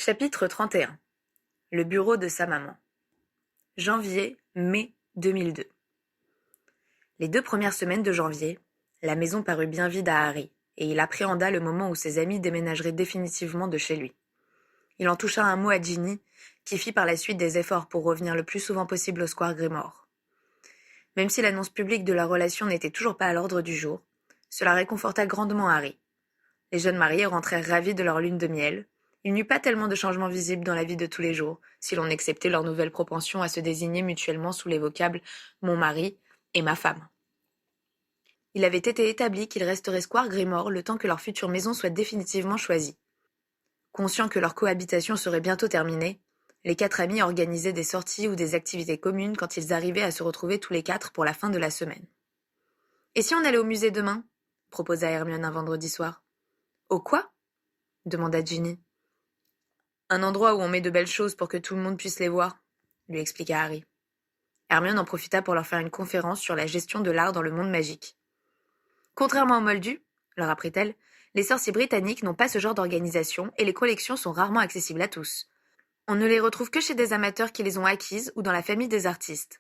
Chapitre 31. Le bureau de sa maman. Janvier-mai 2002. Les 2 premières semaines de janvier, la maison parut bien vide à Harry, et il appréhenda le moment où ses amis déménageraient définitivement de chez lui. Il en toucha un mot à Ginny, qui fit par la suite des efforts pour revenir le plus souvent possible au Square Grimore. Même si l'annonce publique de leur relation n'était toujours pas à l'ordre du jour, cela réconforta grandement Harry. Les jeunes mariés rentrèrent ravis de leur lune de miel. Il n'y eut pas tellement de changements visibles dans la vie de tous les jours, si l'on exceptait leur nouvelle propension à se désigner mutuellement sous les vocables « mon mari » et « ma femme ». Il avait été établi qu'ils resteraient Square Grimore le temps que leur future maison soit définitivement choisie. Conscients que leur cohabitation serait bientôt terminée, les 4 amis organisaient des sorties ou des activités communes quand ils arrivaient à se retrouver tous les 4 pour la fin de la semaine. « Et si on allait au musée demain ?» proposa Hermione un vendredi soir. « Au quoi ?» demanda Ginny. « Un endroit où on met de belles choses pour que tout le monde puisse les voir, » lui expliqua Harry. Hermione en profita pour leur faire une conférence sur la gestion de l'art dans le monde magique. « Contrairement aux Moldus, leur apprit-elle, les sorciers britanniques n'ont pas ce genre d'organisation et les collections sont rarement accessibles à tous. On ne les retrouve que chez des amateurs qui les ont acquises ou dans la famille des artistes.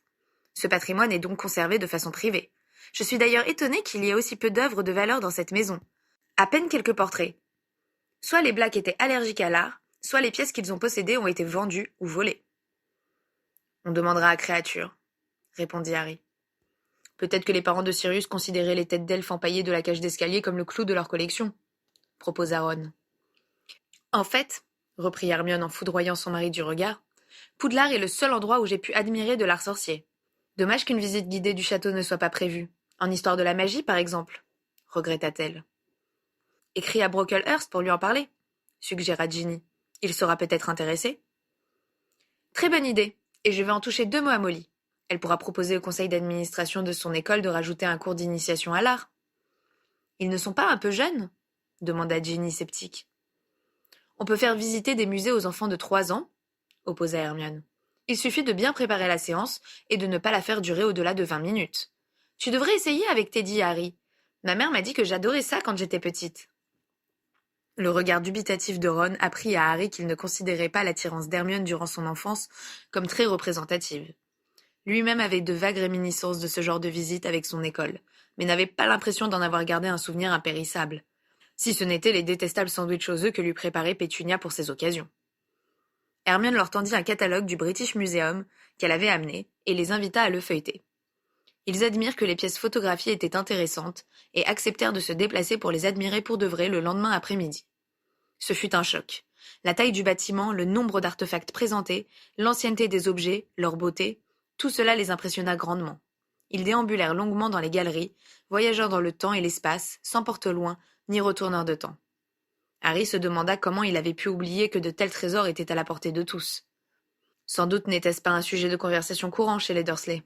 Ce patrimoine est donc conservé de façon privée. Je suis d'ailleurs étonnée qu'il y ait aussi peu d'œuvres de valeur dans cette maison. À peine quelques portraits. Soit les Blacks étaient allergiques à l'art, soit les pièces qu'ils ont possédées ont été vendues ou volées. »« On demandera à Créature, » répondit Harry. « Peut-être que les parents de Sirius considéraient les têtes d'elfes empaillées de la cage d'escalier comme le clou de leur collection, » proposa Ron. « En fait, » reprit Hermione en foudroyant son mari du regard, « Poudlard est le seul endroit où j'ai pu admirer de l'art sorcier. Dommage qu'une visite guidée du château ne soit pas prévue. En histoire de la magie, par exemple, » regretta-t-elle. « Écris à Brocklehurst pour lui en parler, » suggéra Ginny. « Il sera peut-être intéressé. » Très bonne idée, et je vais en toucher 2 mots à Molly. Elle pourra proposer au conseil d'administration de son école de rajouter un cours d'initiation à l'art. « Ils ne sont pas un peu jeunes ?» demanda Ginny sceptique. « On peut faire visiter des musées aux enfants de 3 ans, » opposa Hermione. « Il suffit de bien préparer la séance et de ne pas la faire durer au-delà de 20 minutes. Tu devrais essayer avec Teddy, Harry. Ma mère m'a dit que j'adorais ça quand j'étais petite. » Le regard dubitatif de Ron apprit à Harry qu'il ne considérait pas l'attirance d'Hermione durant son enfance comme très représentative. Lui-même avait de vagues réminiscences de ce genre de visite avec son école, mais n'avait pas l'impression d'en avoir gardé un souvenir impérissable, si ce n'était les détestables sandwichs aux œufs que lui préparait Pétunia pour ces occasions. Hermione leur tendit un catalogue du British Museum qu'elle avait amené et les invita à le feuilleter. Ils admirent que les pièces photographiées étaient intéressantes et acceptèrent de se déplacer pour les admirer pour de vrai le lendemain après-midi. Ce fut un choc. La taille du bâtiment, le nombre d'artefacts présentés, l'ancienneté des objets, leur beauté, tout cela les impressionna grandement. Ils déambulèrent longuement dans les galeries, voyageurs dans le temps et l'espace, sans porte-loin ni retourneurs de temps. Harry se demanda comment il avait pu oublier que de tels trésors étaient à la portée de tous. Sans doute n'était-ce pas un sujet de conversation courant chez les Dursley.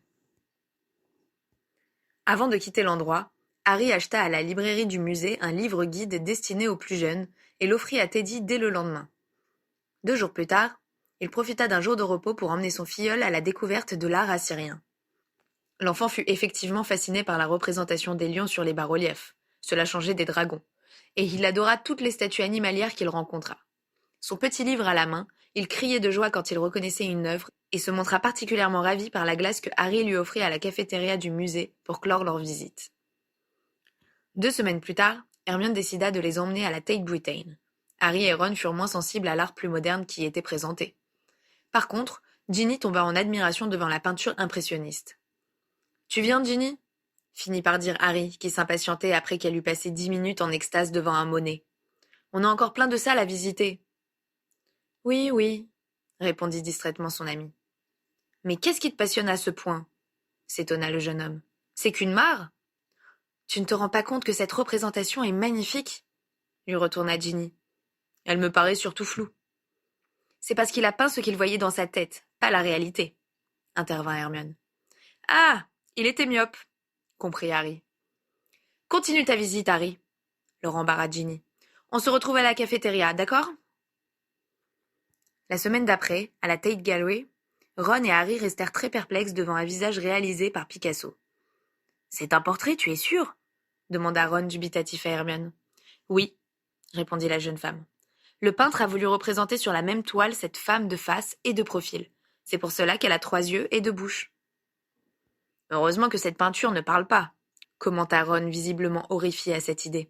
Avant de quitter l'endroit, Harry acheta à la librairie du musée un livre-guide destiné aux plus jeunes et l'offrit à Teddy dès le lendemain. 2 jours plus tard, il profita d'un jour de repos pour emmener son filleul à la découverte de l'art assyrien. L'enfant fut effectivement fasciné par la représentation des lions sur les bas-reliefs, cela changeait des dragons, et il adora toutes les statues animalières qu'il rencontra. Son petit livre à la main, il criait de joie quand il reconnaissait une œuvre et se montra particulièrement ravi par la glace que Harry lui offrit à la cafétéria du musée pour clore leur visite. 2 semaines plus tard, Hermione décida de les emmener à la Tate Britain. Harry et Ron furent moins sensibles à l'art plus moderne qui y était présenté. Par contre, Ginny tomba en admiration devant la peinture impressionniste. « Tu viens, Ginny ?» finit par dire Harry, qui s'impatientait après qu'elle eût passé 10 minutes en extase devant un Monet. « On a encore plein de salles à visiter. »« Oui, oui, » répondit distraitement son ami. « Mais qu'est-ce qui te passionne à ce point ?» s'étonna le jeune homme. « C'est qu'une mare ?»« Tu ne te rends pas compte que cette représentation est magnifique ?» lui retourna Ginny. « Elle me paraît surtout floue. »« C'est parce qu'il a peint ce qu'il voyait dans sa tête, pas la réalité, » intervint Hermione. « Ah, il était myope, » comprit Harry. « Continue ta visite, Harry, » le rembarra Ginny. « On se retrouve à la cafétéria, d'accord ?» La semaine d'après, à la Tate Gallery, Ron et Harry restèrent très perplexes devant un visage réalisé par Picasso. « C'est un portrait, tu es sûr ?» demanda Ron dubitatif à Hermione. « Oui, » répondit la jeune femme. Le peintre a voulu représenter sur la même toile cette femme de face et de profil. C'est pour cela qu'elle a 3 yeux et 2 bouches. Heureusement que cette peinture ne parle pas, commenta Ron visiblement horrifié à cette idée.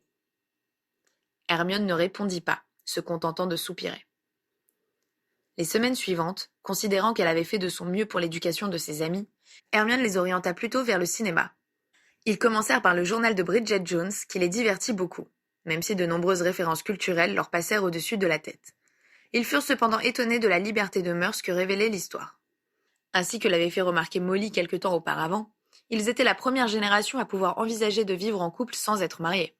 Hermione ne répondit pas, se contentant de soupirer. Les semaines suivantes, considérant qu'elle avait fait de son mieux pour l'éducation de ses amis, Hermione les orienta plutôt vers le cinéma. Ils commencèrent par le journal de Bridget Jones, qui les divertit beaucoup, même si de nombreuses références culturelles leur passèrent au-dessus de la tête. Ils furent cependant étonnés de la liberté de mœurs que révélait l'histoire. Ainsi que l'avait fait remarquer Molly quelque temps auparavant, ils étaient la première génération à pouvoir envisager de vivre en couple sans être mariés.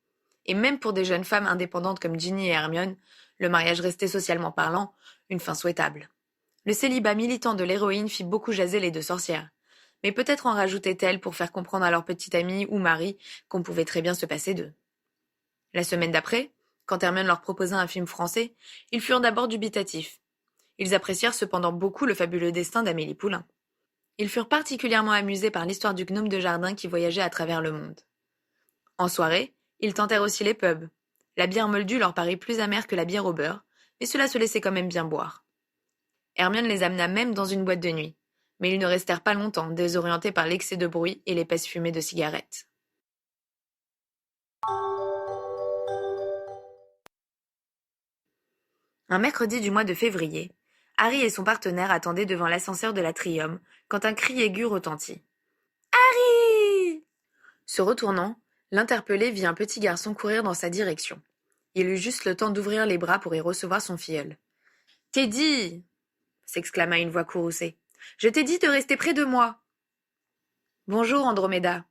Et même pour des jeunes femmes indépendantes comme Ginny et Hermione, le mariage restait socialement parlant une fin souhaitable. Le célibat militant de l'héroïne fit beaucoup jaser les deux sorcières. Mais peut-être en rajoutait-elle pour faire comprendre à leur petite amie ou mari qu'on pouvait très bien se passer d'eux. La semaine d'après, quand Hermione leur proposa un film français, ils furent d'abord dubitatifs. Ils apprécièrent cependant beaucoup le fabuleux destin d'Amélie Poulain. Ils furent particulièrement amusés par l'histoire du gnome de jardin qui voyageait à travers le monde. En soirée, ils tentèrent aussi les pubs. La bière moldue leur parut plus amère que la bière au beurre, mais cela se laissait quand même bien boire. Hermione les amena même dans une boîte de nuit, mais ils ne restèrent pas longtemps, désorientés par l'excès de bruit et l'épaisse fumée de cigarettes. Un mercredi du mois de février, Harry et son partenaire attendaient devant l'ascenseur de l'Atrium quand un cri aigu retentit. « Harry !» Se retournant, l'interpellé vit un petit garçon courir dans sa direction. Il eut juste le temps d'ouvrir les bras pour y recevoir son filleul. « Teddy !» s'exclama une voix courroucée. « Je t'ai dit de rester près de moi !»« Bonjour, Andromeda !»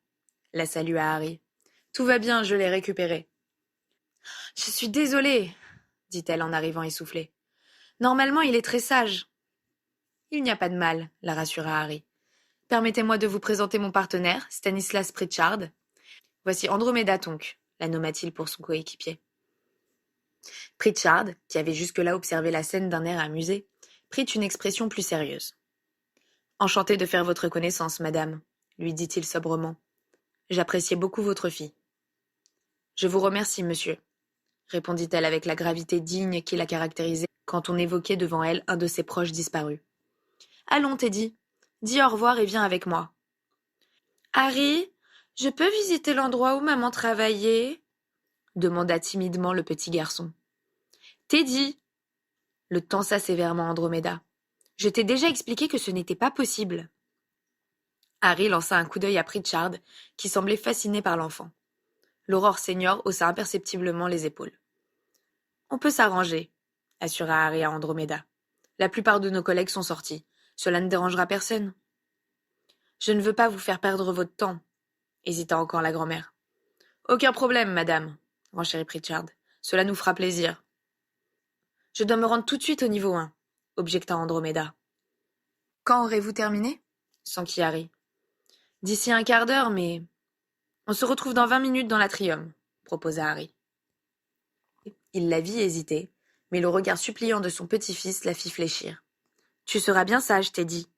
la salua Harry. « Tout va bien, je l'ai récupéré. »« Je suis désolée !» dit-elle en arrivant essoufflée. « Normalement, il est très sage. »« Il n'y a pas de mal, » la rassura Harry. « Permettez-moi de vous présenter mon partenaire, Stanislas Pritchard. Voici Andromeda Tonk, la nomma-t-il pour son coéquipier. » Pritchard, qui avait jusque-là observé la scène d'un air amusé, prit une expression plus sérieuse. « Enchanté de faire votre connaissance, madame, » lui dit-il sobrement. « J'appréciais beaucoup votre fille. »« Je vous remercie, monsieur, » répondit-elle avec la gravité digne qui la caractérisait quand on évoquait devant elle un de ses proches disparus. « Allons, Teddy, dis au revoir et viens avec moi. »« Harry, je peux visiter l'endroit où maman travaillait ?» demanda timidement le petit garçon. « Teddy !» le tensa sévèrement Andromeda. « Je t'ai déjà expliqué que ce n'était pas possible. » Harry lança un coup d'œil à Pritchard, qui semblait fasciné par l'enfant. L'Aurore senior haussa imperceptiblement les épaules. « On peut s'arranger, » assura Harry à Andromeda. « La plupart de nos collègues sont sortis. Cela ne dérangera personne. »« Je ne veux pas vous faire perdre votre temps, » hésita encore la grand-mère. « Aucun problème, madame, » renchérit Pritchard. « Cela nous fera plaisir. »« Je dois me rendre tout de suite au niveau 1, » objecta Andromeda. « Quand aurez-vous terminé ?» s'enquit Harry. « D'ici un quart d'heure, mais... »« On se retrouve dans 20 minutes dans l'Atrium, » proposa Harry. Il la vit hésiter, mais le regard suppliant de son petit-fils la fit fléchir. « Tu seras bien sage, Teddy, »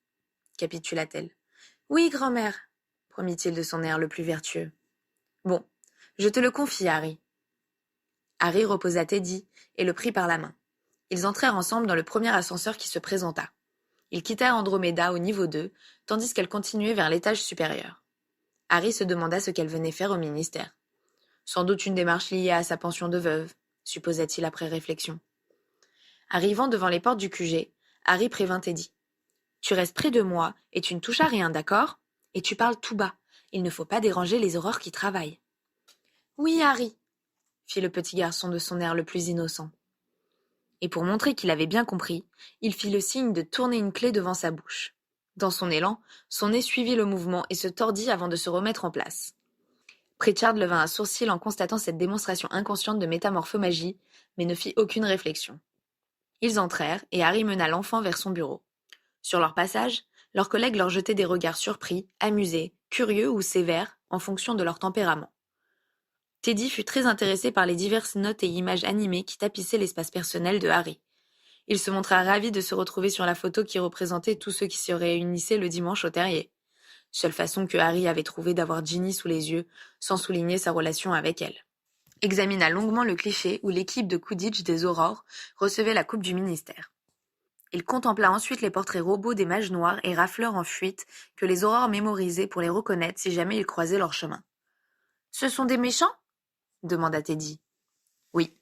capitula-t-elle. « Oui, grand-mère, » promit-il de son air le plus vertueux. « Bon, je te le confie, Harry. » Harry reposa Teddy et le prit par la main. Ils entrèrent ensemble dans le premier ascenseur qui se présenta. Ils quittèrent Andromeda au niveau 2, tandis qu'elle continuait vers l'étage supérieur. Harry se demanda ce qu'elle venait faire au ministère. Sans doute une démarche liée à sa pension de veuve, supposa-t-il après réflexion. Arrivant devant les portes du QG, Harry prévint Teddy. « Tu restes près de moi et tu ne touches à rien, d'accord ? Et tu parles tout bas. Il ne faut pas déranger les aurores qui travaillent. »« Oui, Harry, » fit le petit garçon de son air le plus innocent. Et pour montrer qu'il avait bien compris, il fit le signe de tourner une clé devant sa bouche. Dans son élan, son nez suivit le mouvement et se tordit avant de se remettre en place. Pritchard leva un sourcil en constatant cette démonstration inconsciente de métamorphomagie, mais ne fit aucune réflexion. Ils entrèrent et Harry mena l'enfant vers son bureau. Sur leur passage, leurs collègues leur jetaient des regards surpris, amusés, curieux ou sévères, en fonction de leur tempérament. Teddy fut très intéressé par les diverses notes et images animées qui tapissaient l'espace personnel de Harry. Il se montra ravi de se retrouver sur la photo qui représentait tous ceux qui se réunissaient le dimanche au terrier. Seule façon que Harry avait trouvé d'avoir Ginny sous les yeux, sans souligner sa relation avec elle. examina longuement le cliché où l'équipe de Quidditch des Aurores recevait la coupe du ministère. Il contempla ensuite les portraits robots des mages noirs et rafleurs en fuite que les Aurores mémorisaient pour les reconnaître si jamais ils croisaient leur chemin. « Ce sont des méchants » demanda Teddy. « Oui, »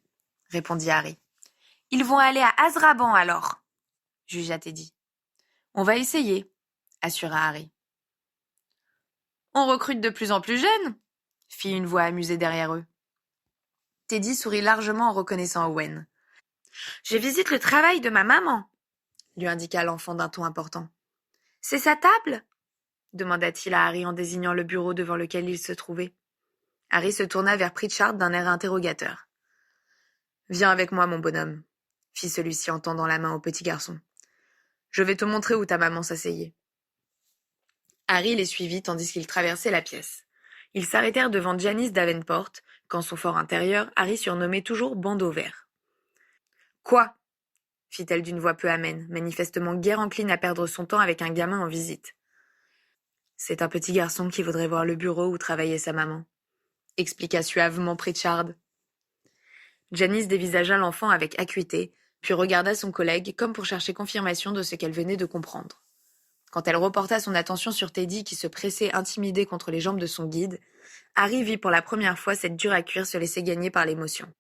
répondit Harry. « Ils vont aller à Azraban alors » jugea Teddy. « On va essayer » assura Harry. « On recrute de plus en plus jeunes » fit une voix amusée derrière eux. Teddy sourit largement en reconnaissant Owen. « Je visite le travail de ma maman » lui indiqua l'enfant d'un ton important. « C'est sa table » demanda-t-il à Harry en désignant le bureau devant lequel il se trouvait. Harry se tourna vers Pritchard d'un air interrogateur. « Viens avec moi, mon bonhomme, fit celui-ci en tendant la main au petit garçon. Je vais te montrer où ta maman s'asseyait. Harry les suivit tandis qu'ils traversaient la pièce. Ils s'arrêtèrent devant Janice Davenport, qu'en son fort intérieur, Harry surnommait toujours Bandeau Vert. « Quoi » fit-elle d'une voix peu amène, manifestement guère encline à perdre son temps avec un gamin en visite. « C'est un petit garçon qui voudrait voir le bureau où travaillait sa maman, » expliqua suavement Pritchard. Janice dévisagea l'enfant avec acuité, puis regarda son collègue comme pour chercher confirmation de ce qu'elle venait de comprendre. Quand elle reporta son attention sur Teddy qui se pressait intimidé contre les jambes de son guide, Harry vit pour la première fois cette dure à cuire se laisser gagner par l'émotion.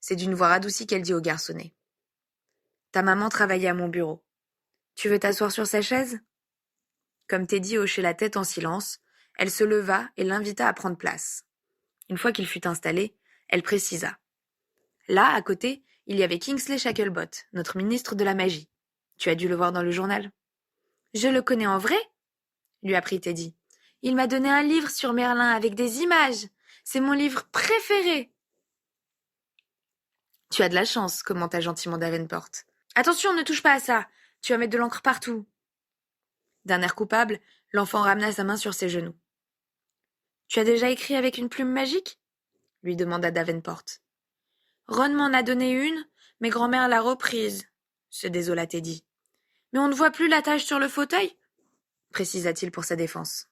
C'est d'une voix radoucie qu'elle dit au garçonnet. « Ta maman travaillait à mon bureau. Tu veux t'asseoir sur sa chaise ?» Comme Teddy hochait la tête en silence, elle se leva et l'invita à prendre place. Une fois qu'il fut installé, elle précisa. Là, à côté, il y avait Kingsley Shacklebolt, notre ministre de la magie. Tu as dû le voir dans le journal. « Je le connais en vrai ?» lui apprit Teddy. « Il m'a donné un livre sur Merlin avec des images. C'est mon livre préféré. » « Tu as de la chance, » commenta gentiment Davenport. « Attention, ne touche pas à ça. Tu vas mettre de l'encre partout. » D'un air coupable, l'enfant ramena sa main sur ses genoux. « Tu as déjà écrit avec une plume magique ?» lui demanda Davenport. « Ron m'en a donné une, mais grand-mère l'a reprise, » se désola Teddy. « Mais on ne voit plus la tache sur le fauteuil ?» précisa-t-il pour sa défense.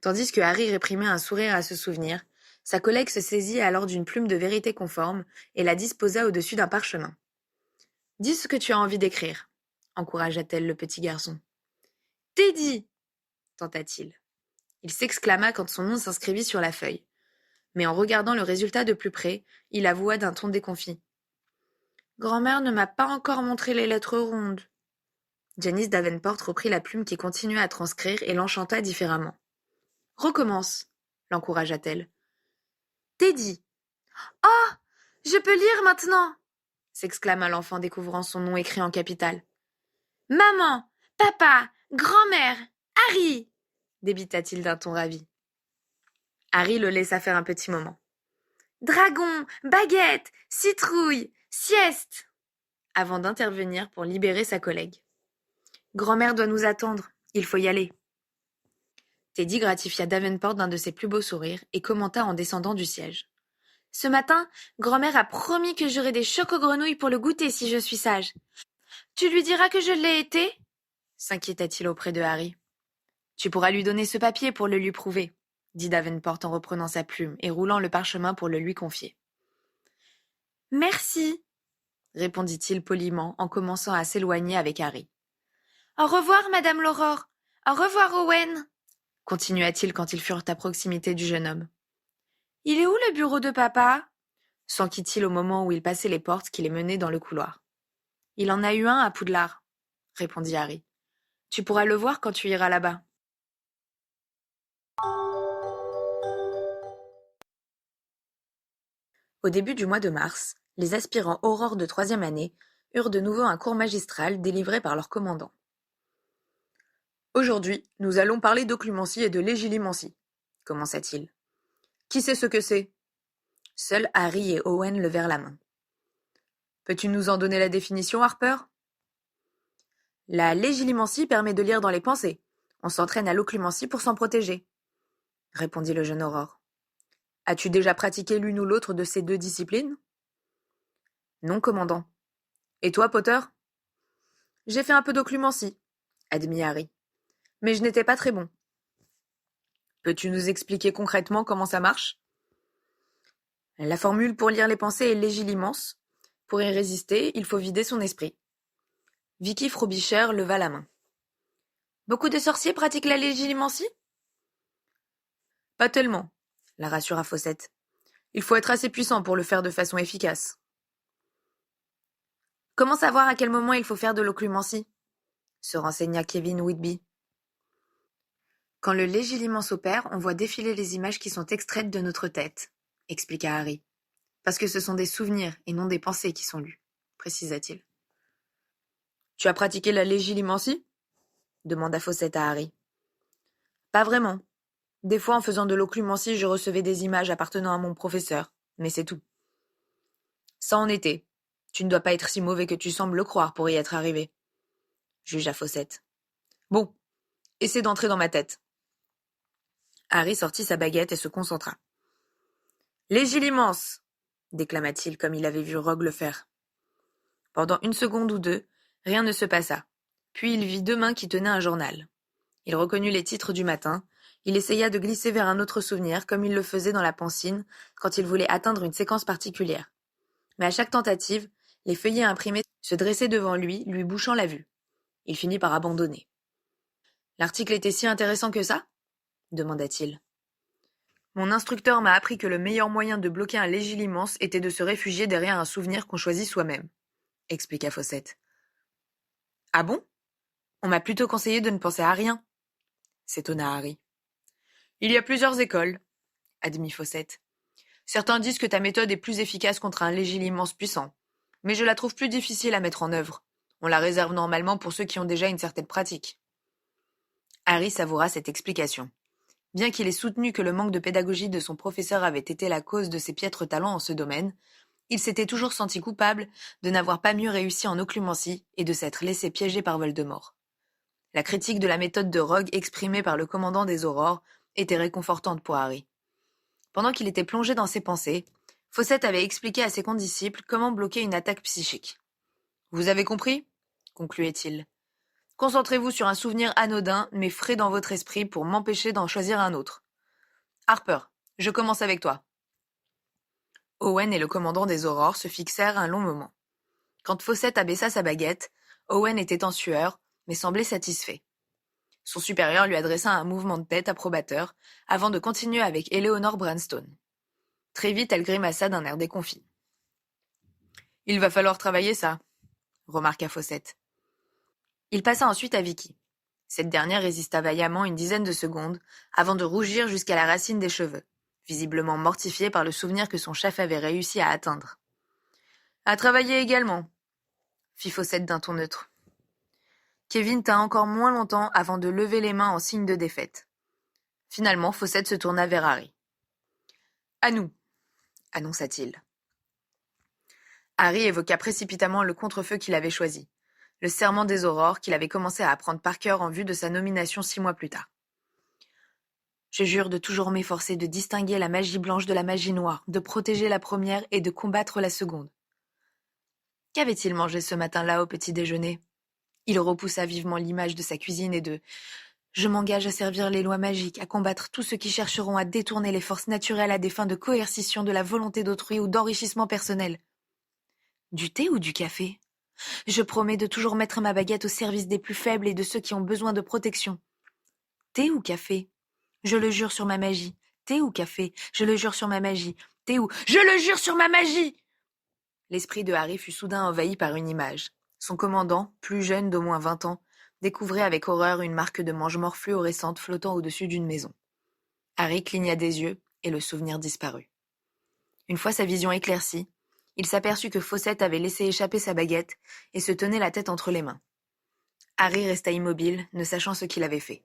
Tandis que Harry réprimait un sourire à ce souvenir, sa collègue se saisit alors d'une plume de vérité conforme et la disposa au-dessus d'un parchemin. « Dis ce que tu as envie d'écrire, » encouragea-t-elle le petit garçon. « Teddy » tenta-t-il. Il s'exclama quand son nom s'inscrivit sur la feuille. Mais en regardant le résultat de plus près, il avoua d'un ton déconfit. « Grand-mère ne m'a pas encore montré les lettres rondes. » Janice Davenport reprit la plume qui continuait à transcrire et l'enchanta différemment. « Recommence, » l'encouragea-t-elle. « Teddy. »« Oh, je peux lire maintenant !» s'exclama l'enfant découvrant son nom écrit en capitales. « Maman, papa, grand-mère, Harry !» débita-t-il d'un ton ravi. Harry le laissa faire un petit moment. « Dragon, baguette, citrouille, sieste !» avant d'intervenir pour libérer sa collègue. « Grand-mère doit nous attendre, il faut y aller. » Teddy gratifia Davenport d'un de ses plus beaux sourires et commenta en descendant du siège. « Ce matin, grand-mère a promis que j'aurai des choco-grenouilles pour le goûter si je suis sage. Tu lui diras que je l'ai été ?» s'inquiéta-t-il auprès de Harry. « Tu pourras lui donner ce papier pour le lui prouver, » dit Davenport en reprenant sa plume et roulant le parchemin pour le lui confier. « Merci, » répondit-il poliment en commençant à s'éloigner avec Harry. « Au revoir, Madame l'Aurore. Au revoir, Owen, » continua-t-il quand ils furent à proximité du jeune homme. « Il est où le bureau de papa ?» s'enquit-il au moment où il passait les portes qui les menaient dans le couloir. « Il en a eu un à Poudlard, » répondit Harry. « Tu pourras le voir quand tu iras là-bas. » Au début du mois de mars, les aspirants aurores de troisième année eurent de nouveau un cours magistral délivré par leur commandant. Aujourd'hui, nous allons parler d'occlumencie et de légilimencie, commença-t-il. Qui sait ce que c'est ? Seuls Harry et Owen levèrent la main. Peux-tu nous en donner la définition, Harper ? La légilimencie permet de lire dans les pensées. On s'entraîne à l'occlumencie pour s'en protéger, répondit le jeune Aurore. As-tu déjà pratiqué l'une ou l'autre de ces deux disciplines ? Non, commandant. Et toi, Potter ? J'ai fait un peu d'occlumencie, admit Harry. Mais je n'étais pas très bon. Peux-tu nous expliquer concrètement comment ça marche ? La formule pour lire les pensées est légilimens. Pour y résister, il faut vider son esprit. Vicky Frobisher leva la main. Beaucoup de sorciers pratiquent la légilimencie ? Pas tellement, la rassura Fossette. Il faut être assez puissant pour le faire de façon efficace. Comment savoir à quel moment il faut faire de l'occlumencie ? Se renseigna Kevin Whitby. Quand le légilimens s'opère, on voit défiler les images qui sont extraites de notre tête, expliqua Harry. Parce que ce sont des souvenirs et non des pensées qui sont lues, précisa-t-il. Tu as pratiqué la légilimencie ? Demanda Fossette à Harry. Pas vraiment. Des fois, en faisant de l'occlumencie, je recevais des images appartenant à mon professeur, mais c'est tout. Ça en était. Tu ne dois pas être si mauvais que tu sembles le croire pour y être arrivé, jugea Fossette. Bon, essaie d'entrer dans ma tête. Harry sortit sa baguette et se concentra. Légilimens, déclama-t-il comme il avait vu Rogue le faire. Pendant une seconde ou deux, rien ne se passa. Puis il vit deux mains qui tenaient un journal. Il reconnut les titres du matin. Il essaya de glisser vers un autre souvenir, comme il le faisait dans la pancine, quand il voulait atteindre une séquence particulière. Mais à chaque tentative, les feuillets imprimés se dressaient devant lui bouchant la vue. Il finit par abandonner. L'article était si intéressant que ça ? Demanda-t-il. Mon instructeur m'a appris que le meilleur moyen de bloquer un légilimens était de se réfugier derrière un souvenir qu'on choisit soi-même, expliqua Fossette. Ah bon ? On m'a plutôt conseillé de ne penser à rien, s'étonna Harry. Il y a plusieurs écoles, admit Fossette. Certains disent que ta méthode est plus efficace contre un légilimens puissant, mais je la trouve plus difficile à mettre en œuvre. On la réserve normalement pour ceux qui ont déjà une certaine pratique. Harry savoura cette explication. Bien qu'il ait soutenu que le manque de pédagogie de son professeur avait été la cause de ses piètres talents en ce domaine, il s'était toujours senti coupable de n'avoir pas mieux réussi en occlumencie et de s'être laissé piéger par Voldemort. La critique de la méthode de Rogue exprimée par le commandant des Aurores était réconfortante pour Harry. Pendant qu'il était plongé dans ses pensées, Fossette avait expliqué à ses condisciples comment bloquer une attaque psychique. « Vous avez compris ?» concluait-il. « Concentrez-vous sur un souvenir anodin, mais frais dans votre esprit pour m'empêcher d'en choisir un autre. Harper, je commence avec toi. » Owen et le commandant des Aurores se fixèrent un long moment. Quand Fossette abaissa sa baguette, Owen était en sueur, mais semblait satisfait. Son supérieur lui adressa un mouvement de tête approbateur, avant de continuer avec Eleanor Branstone. Très vite, elle grimaça d'un air déconfit. « Il va falloir travailler ça, » remarqua Fossette. Il passa ensuite à Vicky. Cette dernière résista vaillamment une dizaine de secondes, avant de rougir jusqu'à la racine des cheveux, visiblement mortifiée par le souvenir que son chef avait réussi à atteindre. « À travailler également, » fit Fossette d'un ton neutre. Kevin tint encore moins longtemps avant de lever les mains en signe de défaite. Finalement, Fossette se tourna vers Harry. « À nous, » annonça-t-il. Harry évoqua précipitamment le contre-feu qu'il avait choisi, le serment des Aurores qu'il avait commencé à apprendre par cœur en vue de sa nomination 6 mois plus tard. « Je jure de toujours m'efforcer de distinguer la magie blanche de la magie noire, de protéger la première et de combattre la seconde. » Qu'avait-il mangé ce matin-là au petit déjeuner ? Il repoussa vivement l'image de sa cuisine et de « Je m'engage à servir les lois magiques, à combattre tous ceux qui chercheront à détourner les forces naturelles à des fins de coercition de la volonté d'autrui ou d'enrichissement personnel. » Du thé ou du café ? Je promets de toujours mettre ma baguette au service des plus faibles et de ceux qui ont besoin de protection. Thé ou café ? Je le jure sur ma magie. Thé ou café ? Je le jure sur ma magie. Thé ou... Je le jure sur ma magie ! L'esprit de Harry fut soudain envahi par une image. Son commandant, plus jeune d'au moins 20 ans, découvrait avec horreur une marque de mange-mort fluorescente flottant au-dessus d'une maison. Harry cligna des yeux et le souvenir disparut. Une fois sa vision éclaircie, il s'aperçut que Fossette avait laissé échapper sa baguette et se tenait la tête entre les mains. Harry resta immobile, ne sachant ce qu'il avait fait.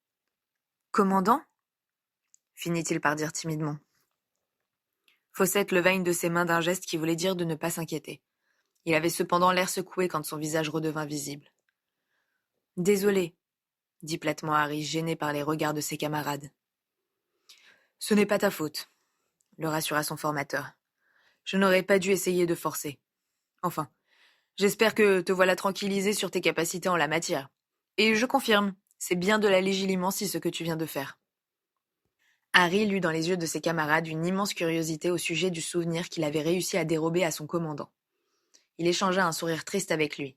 « Commandant ?» finit-il par dire timidement. Fossette leva une de ses mains d'un geste qui voulait dire de ne pas s'inquiéter. Il avait cependant l'air secoué quand son visage redevint visible. « Désolé, » dit platement Harry, gêné par les regards de ses camarades. « Ce n'est pas ta faute, » le rassura son formateur. « Je n'aurais pas dû essayer de forcer. Enfin, j'espère que te voilà tranquillisé sur tes capacités en la matière. Et je confirme, c'est bien de la légilimencie ce que tu viens de faire. » Harry lut dans les yeux de ses camarades une immense curiosité au sujet du souvenir qu'il avait réussi à dérober à son commandant. Il échangea un sourire triste avec lui.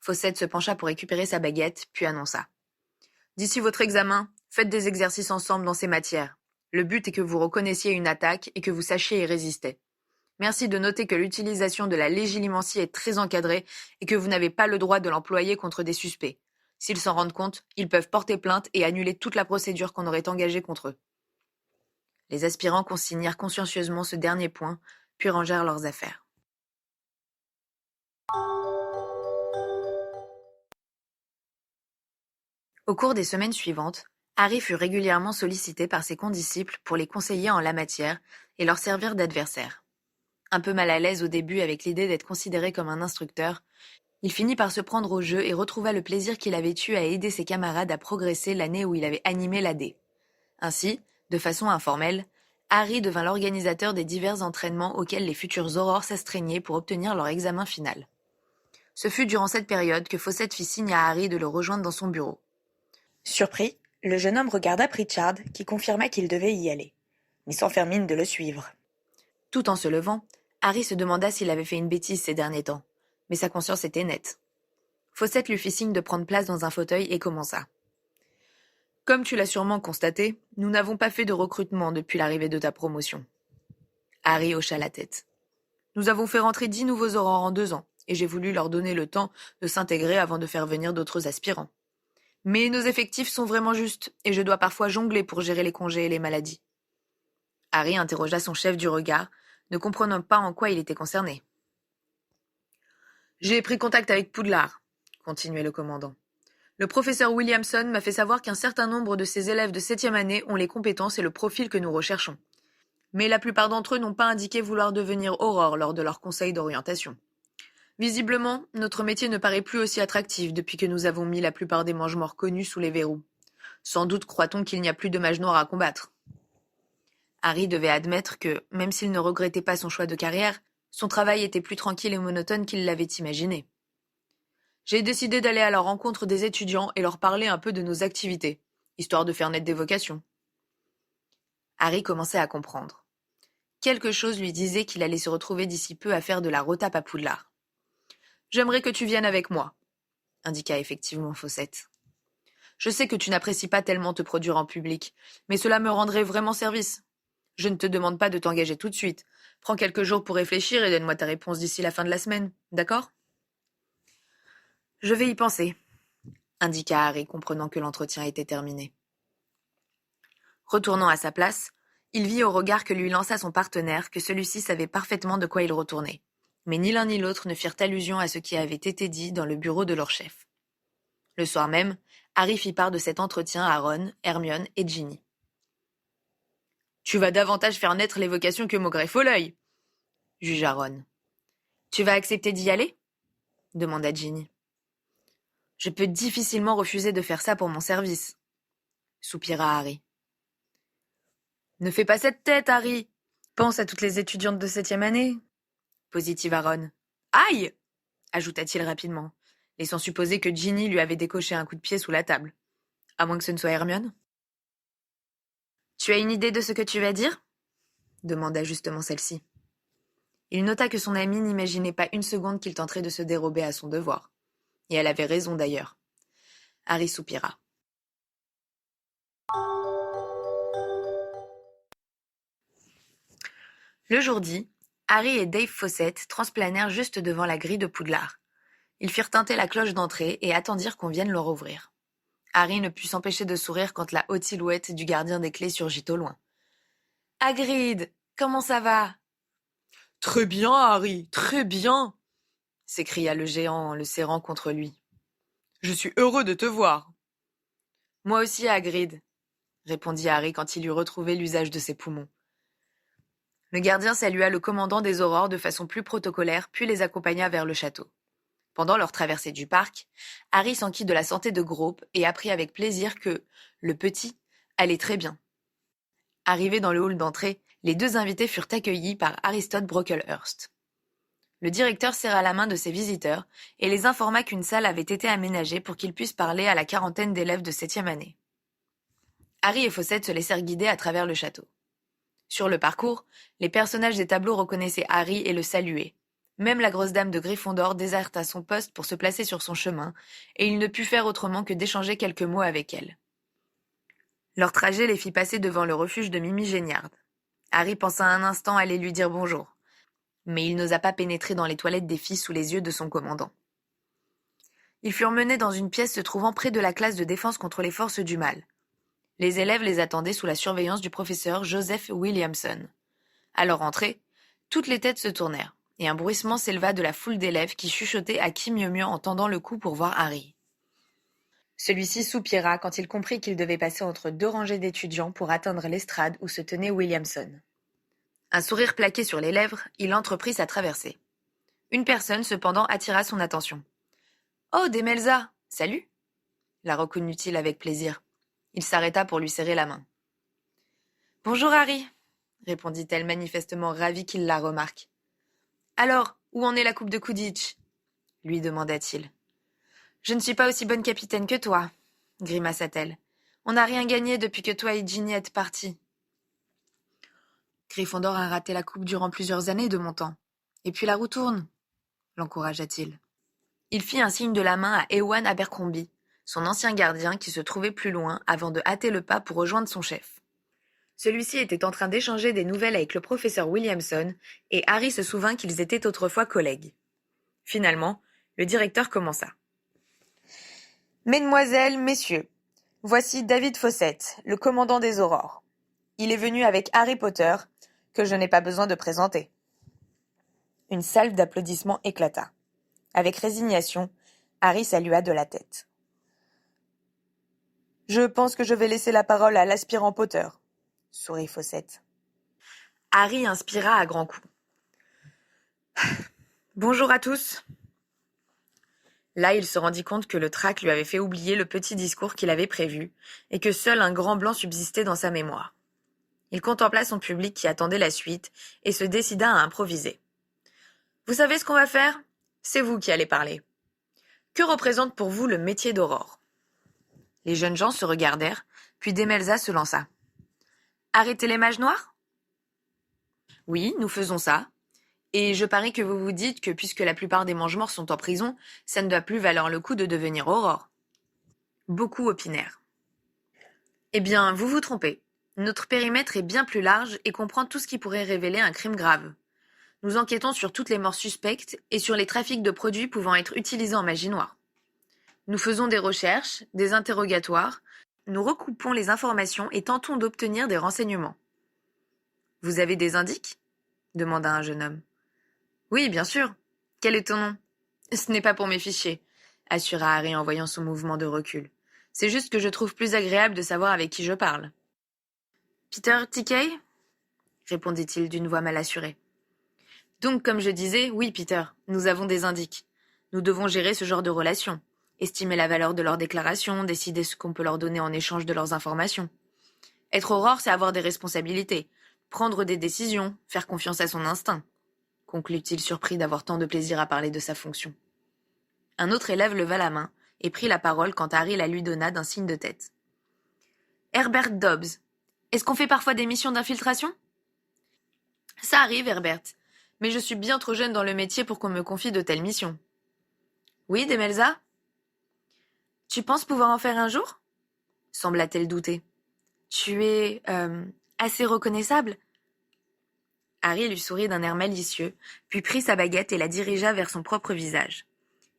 Fawcett se pencha pour récupérer sa baguette, puis annonça. « D'ici votre examen, faites des exercices ensemble dans ces matières. Le but est que vous reconnaissiez une attaque et que vous sachiez y résister. Merci de noter que l'utilisation de la légilimencie est très encadrée et que vous n'avez pas le droit de l'employer contre des suspects. S'ils s'en rendent compte, ils peuvent porter plainte et annuler toute la procédure qu'on aurait engagée contre eux. » Les aspirants consignèrent consciencieusement ce dernier point, puis rangèrent leurs affaires. Au cours des semaines suivantes, Harry fut régulièrement sollicité par ses condisciples pour les conseiller en la matière et leur servir d'adversaire. Un peu mal à l'aise au début avec l'idée d'être considéré comme un instructeur, il finit par se prendre au jeu et retrouva le plaisir qu'il avait eu à aider ses camarades à progresser l'année où il avait animé l'AD. Ainsi, de façon informelle, Harry devint l'organisateur des divers entraînements auxquels les futures aurores s'astreignaient pour obtenir leur examen final. Ce fut durant cette période que Fawcett fit signe à Harry de le rejoindre dans son bureau. Surpris, le jeune homme regarda Pritchard, qui confirma qu'il devait y aller, mais sans faire mine de le suivre. Tout en se levant, Harry se demanda s'il avait fait une bêtise ces derniers temps, mais sa conscience était nette. Fawcett lui fit signe de prendre place dans un fauteuil et commença. « Comme tu l'as sûrement constaté, nous n'avons pas fait de recrutement depuis l'arrivée de ta promotion. » Harry hocha la tête. « Nous avons fait rentrer 10 nouveaux aurores en 2 ans, et j'ai voulu leur donner le temps de s'intégrer avant de faire venir d'autres aspirants. Mais nos effectifs sont vraiment justes, et je dois parfois jongler pour gérer les congés et les maladies. » Harry interrogea son chef du regard, ne comprenant pas en quoi il était concerné. « J'ai pris contact avec Poudlard, » continuait le commandant. « Le professeur Williamson m'a fait savoir qu'un certain nombre de ses élèves de 7e année ont les compétences et le profil que nous recherchons. Mais la plupart d'entre eux n'ont pas indiqué vouloir devenir aurore lors de leur conseil d'orientation. Visiblement, notre métier ne paraît plus aussi attractif depuis que nous avons mis la plupart des mange-morts connus sous les verrous. Sans doute croit-on qu'il n'y a plus de mages noirs à combattre. » Harry devait admettre que, même s'il ne regrettait pas son choix de carrière, son travail était plus tranquille et monotone qu'il l'avait imaginé. « J'ai décidé d'aller à la rencontre des étudiants et leur parler un peu de nos activités, histoire de faire naître des vocations. » Harry commençait à comprendre. Quelque chose lui disait qu'il allait se retrouver d'ici peu à faire de la retape à Poudlard. « J'aimerais que tu viennes avec moi, » indiqua effectivement Fawcett. « Je sais que tu n'apprécies pas tellement te produire en public, mais cela me rendrait vraiment service. Je ne te demande pas de t'engager tout de suite. Prends quelques jours pour réfléchir et donne-moi ta réponse d'ici la fin de la semaine, d'accord ? » « Je vais y penser, » indiqua Harry, comprenant que l'entretien était terminé. Retournant à sa place, il vit au regard que lui lança son partenaire que celui-ci savait parfaitement de quoi il retournait. Mais ni l'un ni l'autre ne firent allusion à ce qui avait été dit dans le bureau de leur chef. Le soir même, Harry fit part de cet entretien à Ron, Hermione et Ginny. « Tu vas davantage faire naître les vocations que Maugret Foleuil, » jugea Ron. « Tu vas accepter d'y aller ?» demanda Ginny. « Je peux difficilement refuser de faire ça pour mon service, » soupira Harry. « Ne fais pas cette tête, Harry. Pense à toutes les étudiantes de 7e année, » positiva Ron. « Aïe !» ajouta-t-il rapidement, laissant supposer que Ginny lui avait décoché un coup de pied sous la table. À moins que ce ne soit Hermione. « Tu as une idée de ce que tu vas dire ?» demanda justement celle-ci. Il nota que son amie n'imaginait pas une seconde qu'il tenterait de se dérober à son devoir. Et elle avait raison d'ailleurs. Harry soupira. Le jour dit, Harry et Dave Fawcett transplanèrent juste devant la grille de Poudlard. Ils firent tinter la cloche d'entrée et attendirent qu'on vienne leur ouvrir. Harry ne put s'empêcher de sourire quand la haute silhouette du gardien des clés surgit au loin. « Hagrid, comment ça va ?»« Très bien, Harry, très bien !» s'écria le géant en le serrant contre lui. « Je suis heureux de te voir. »« Moi aussi, Hagrid, » répondit Harry quand il eut retrouvé l'usage de ses poumons. Le gardien salua le commandant des aurores de façon plus protocolaire, puis les accompagna vers le château. Pendant leur traversée du parc, Harry s'enquit de la santé de Grope et apprit avec plaisir que le petit allait très bien. Arrivés dans le hall d'entrée, les 2 invités furent accueillis par Aristote Brocklehurst. Le directeur serra la main de ses visiteurs et les informa qu'une salle avait été aménagée pour qu'ils puissent parler à la quarantaine d'élèves de 7e année. Harry et Fawcett se laissèrent guider à travers le château. Sur le parcours, les personnages des tableaux reconnaissaient Harry et le saluaient. Même la grosse dame de Gryffondor déserta son poste pour se placer sur son chemin, et il ne put faire autrement que d'échanger quelques mots avec elle. Leur trajet les fit passer devant le refuge de Mimi Géniarde. Harry pensa un instant aller lui dire bonjour, mais il n'osa pas pénétrer dans les toilettes des filles sous les yeux de son commandant. Ils furent menés dans une pièce se trouvant près de la classe de défense contre les forces du mal. Les élèves les attendaient sous la surveillance du professeur Joseph Williamson. À leur entrée, toutes les têtes se tournèrent, et un bruissement s'éleva de la foule d'élèves qui chuchotaient à qui mieux mieux en tendant le cou pour voir Harry. Celui-ci soupira quand il comprit qu'il devait passer entre deux rangées d'étudiants pour atteindre l'estrade où se tenait Williamson. Un sourire plaqué sur les lèvres, il entreprit sa traversée. Une personne, cependant, attira son attention. « Oh, Demelza, salut !» la reconnut-il avec plaisir. Il s'arrêta pour lui serrer la main. « Bonjour, Harry !» répondit-elle, manifestement ravie qu'il la remarque. « Alors, où en est la coupe de Quidditch ?» lui demanda-t-il. « Je ne suis pas aussi bonne capitaine que toi, » grimaça-t-elle. « On n'a rien gagné depuis que toi et Ginny êtes partis. » Gryffondor a raté la coupe durant plusieurs années de mon temps. Et puis la roue tourne, l'encouragea-t-il. Il fit un signe de la main à Ewan Abercrombie, son ancien gardien qui se trouvait plus loin avant de hâter le pas pour rejoindre son chef. Celui-ci était en train d'échanger des nouvelles avec le professeur Williamson, et Harry se souvint qu'ils étaient autrefois collègues. Finalement, le directeur commença. « Mesdemoiselles, messieurs, voici David Fawcett, le commandant des Aurores. Il est venu avec Harry Potter, que je n'ai pas besoin de présenter. » Une salve d'applaudissements éclata. Avec résignation, Harry salua de la tête. « Je pense que je vais laisser la parole à l'aspirant Potter, » sourit Fawcett. Harry inspira à grands coups. « Bonjour à tous. » Là, il se rendit compte que le trac lui avait fait oublier le petit discours qu'il avait prévu, et que seul un grand blanc subsistait dans sa mémoire. Il contempla son public qui attendait la suite, et se décida à improviser. « Vous savez ce qu'on va faire ? C'est vous qui allez parler. Que représente pour vous le métier d'Aurore ?» Les jeunes gens se regardèrent, puis Demelza se lança. « Arrêter les mages noirs ? » « Oui, nous faisons ça. Et je parie que vous vous dites que puisque la plupart des mange-morts sont en prison, ça ne doit plus valoir le coup de devenir Aurore. » Beaucoup opinèrent. « Eh bien, vous vous trompez. Notre périmètre est bien plus large et comprend tout ce qui pourrait révéler un crime grave. Nous enquêtons sur toutes les morts suspectes et sur les trafics de produits pouvant être utilisés en magie noire. Nous faisons des recherches, des interrogatoires, nous recoupons les informations et tentons d'obtenir des renseignements. « Vous avez des indices ?» demanda un jeune homme. « Oui, bien sûr. Quel est ton nom ?»« Ce n'est pas pour mes fichiers, » assura Harry en voyant son mouvement de recul. « C'est juste que je trouve plus agréable de savoir avec qui je parle. »« Peter Tickey ?» répondit-il d'une voix mal assurée. « Donc, comme je disais, oui, Peter, nous avons des indices. Nous devons gérer ce genre de relations, estimer la valeur de leurs déclarations, décider ce qu'on peut leur donner en échange de leurs informations. Être Aurore, c'est avoir des responsabilités, prendre des décisions, faire confiance à son instinct, » conclut-il surpris d'avoir tant de plaisir à parler de sa fonction. Un autre élève leva la main et prit la parole quand Harry la lui donna d'un signe de tête. « Herbert Dobbs, est-ce qu'on fait parfois des missions d'infiltration ?»« Ça arrive, Herbert, mais je suis bien trop jeune dans le métier pour qu'on me confie de telles missions. »« Oui, Demelza ? » ?»« Tu penses pouvoir en faire un jour ?» sembla-t-elle douter. « Tu es, assez reconnaissable ?» Harry lui sourit d'un air malicieux, puis prit sa baguette et la dirigea vers son propre visage.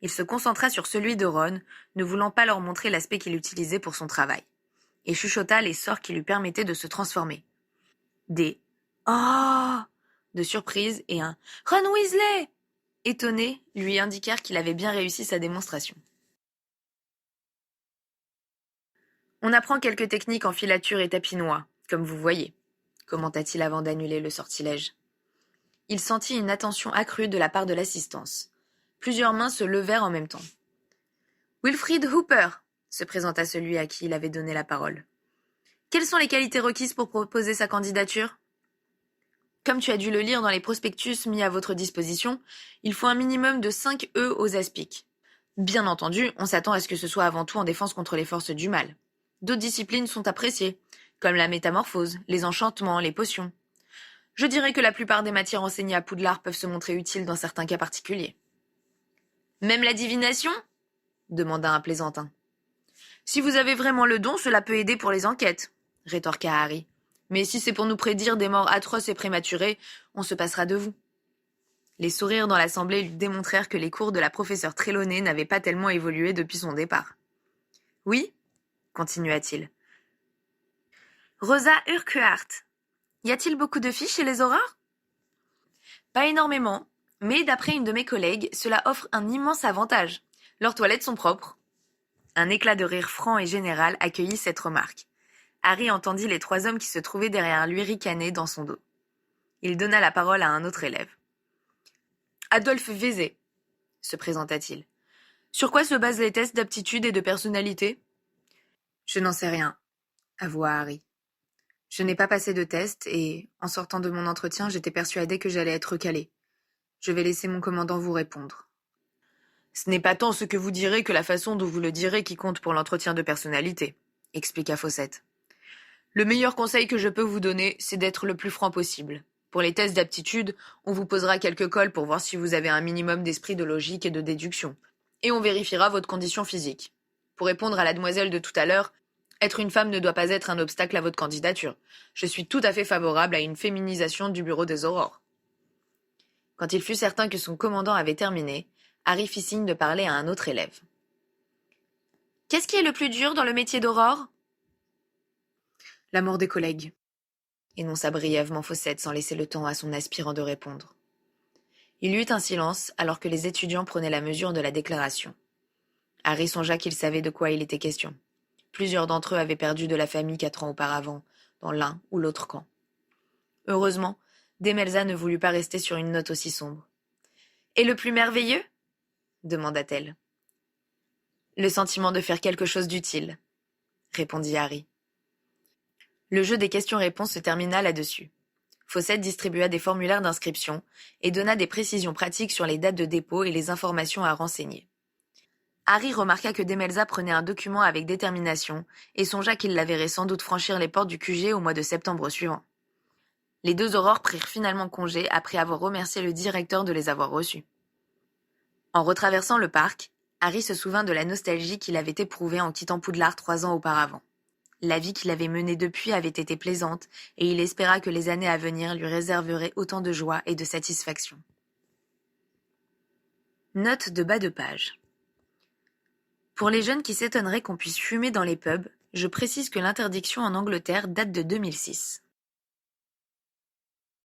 Il se concentra sur celui de Ron, ne voulant pas leur montrer l'aspect qu'il utilisait pour son travail, et chuchota les sorts qui lui permettaient de se transformer. Des « Oh !» de surprise et un « Ron Weasley !» étonné lui indiquèrent qu'il avait bien réussi sa démonstration. On apprend quelques techniques en filature et tapinois, comme vous voyez, commenta-t-il avant d'annuler le sortilège. Il sentit une attention accrue de la part de l'assistance. Plusieurs mains se levèrent en même temps. « Wilfrid Hooper !» se présenta celui à qui il avait donné la parole. « Quelles sont les qualités requises pour proposer sa candidature ? » Comme tu as dû le lire dans les prospectus mis à votre disposition, il faut un minimum de 5 E aux aspics. Bien entendu, on s'attend à ce que ce soit avant tout en défense contre les forces du mal. D'autres disciplines sont appréciées, comme la métamorphose, les enchantements, les potions. Je dirais que la plupart des matières enseignées à Poudlard peuvent se montrer utiles dans certains cas particuliers. Même la divination ? Demanda un plaisantin. Si vous avez vraiment le don, cela peut aider pour les enquêtes, rétorqua Harry. Mais si c'est pour nous prédire des morts atroces et prématurées, on se passera de vous. Les sourires dans l'assemblée lui démontrèrent que les cours de la professeure Trelawney n'avaient pas tellement évolué depuis son départ. Oui, continua-t-il. Rosa Urquhart. Y a-t-il beaucoup de filles chez les aurores ? Pas énormément, mais d'après une de mes collègues, cela offre un immense avantage. Leurs toilettes sont propres. Un éclat de rire franc et général accueillit cette remarque. Harry entendit les 3 hommes qui se trouvaient derrière lui ricaner dans son dos. Il donna la parole à un autre élève. Adolphe Vézé, se présenta-t-il. Sur quoi se basent les tests d'aptitude et de personnalité ? Je n'en sais rien, avoua Harry. Je n'ai pas passé de test et, en sortant de mon entretien, j'étais persuadé que j'allais être recalé. Je vais laisser mon commandant vous répondre. Ce n'est pas tant ce que vous direz que la façon dont vous le direz qui compte pour l'entretien de personnalité, expliqua Fawcett. Le meilleur conseil que je peux vous donner, c'est d'être le plus franc possible. Pour les tests d'aptitude, on vous posera quelques cols pour voir si vous avez un minimum d'esprit de logique et de déduction. Et on vérifiera votre condition physique. Pour répondre à la demoiselle de tout à l'heure, être une femme ne doit pas être un obstacle à votre candidature. Je suis tout à fait favorable à une féminisation du bureau des aurores. Quand il fut certain que son commandant avait terminé, Harry fit signe de parler à un autre élève. Qu'est-ce qui est le plus dur dans le métier d'aurore ? La mort des collègues, énonça brièvement Fawcett sans laisser le temps à son aspirant de répondre. Il y eut un silence alors que les étudiants prenaient la mesure de la déclaration. Harry songea qu'il savait de quoi il était question. Plusieurs d'entre eux avaient perdu de la famille 4 ans auparavant, dans l'un ou l'autre camp. Heureusement, Demelza ne voulut pas rester sur une note aussi sombre. « Et le plus merveilleux ?» demanda-t-elle. « Le sentiment de faire quelque chose d'utile, » répondit Harry. Le jeu des questions-réponses se termina là-dessus. Fawcett distribua des formulaires d'inscription et donna des précisions pratiques sur les dates de dépôt et les informations à renseigner. Harry remarqua que Demelza prenait un document avec détermination et songea qu'il la verrait sans doute franchir les portes du QG au mois de septembre suivant. Les 2 aurores prirent finalement congé après avoir remercié le directeur de les avoir reçus. En retraversant le parc, Harry se souvint de la nostalgie qu'il avait éprouvée en quittant Poudlard 3 ans auparavant. La vie qu'il avait menée depuis avait été plaisante et il espéra que les années à venir lui réserveraient autant de joie et de satisfaction. Note de bas de page. Pour les jeunes qui s'étonneraient qu'on puisse fumer dans les pubs, je précise que l'interdiction en Angleterre date de 2006.